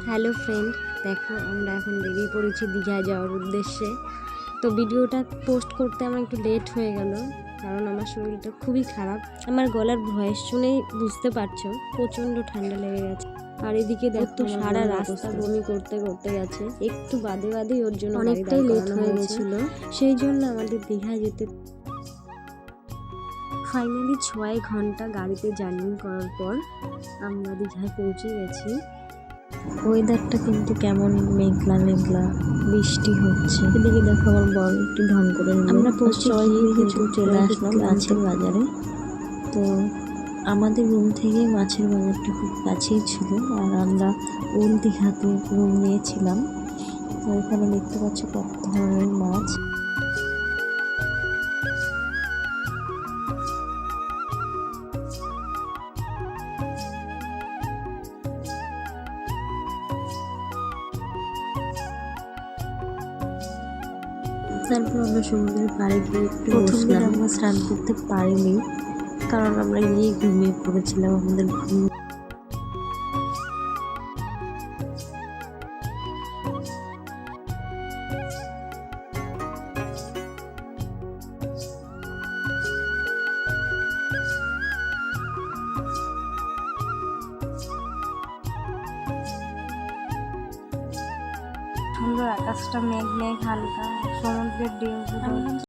Hello friend, দেখো আমরা এখন বেরিয়ে পড়েছি দীঘায় যাওয়ার উদ্দেশ্যে। তো ভিডিওটা পোস্ট করতে আমার একটু লেট হয়ে গেল, কারণ আমার শরীরটা খুবই খারাপ। আমার গলার ভয়েস শুনেই বুঝতে পারছো প্রচণ্ড ঠান্ডা লেগে গেছে। আর এদিকে দেখো সারা রাস্তা বমি করতে করতে গেছে, একটু বাদে বাদেই ওর জন্য অনেকটাই লেট হয়ে গেছিল। সেই জন্য আমাদের দীঘায় যেতে ফাইনালি 6 ঘন্টা গাড়িতে জার্নি করার পর আমরা দীঘায় পৌঁছে গেছি। ওয়েদারটা কিন্তু কেমন মেঘলা মেঘলা, বৃষ্টি হচ্ছে। এদিকে দেখো আমার বল একটু ঢং করে নিল। আমরা পৌঁছে কিন্তু চলে আসলাম মাছের বাজারে। তো আমাদের রুম থেকে মাছের বাজারটা খুব কাছেই ছিল, আর আমরা ওল্ড দীঘাতে রুম নিয়েছিলাম। তো এখানে দেখতে পাচ্ছ কত ধরনের মাছ। তারপর আমরা সমুদ্রের পাড়ে গিয়ে একটু বসলাম। আমরা স্নান করতে পারিনি, কারণ আমরা গিয়ে ঘুমিয়ে পড়েছিলাম। আমাদের ঘুম সুন্দর আকাশটা মেঘ মেঘ হালকা, সমুদ্রের ঢেউ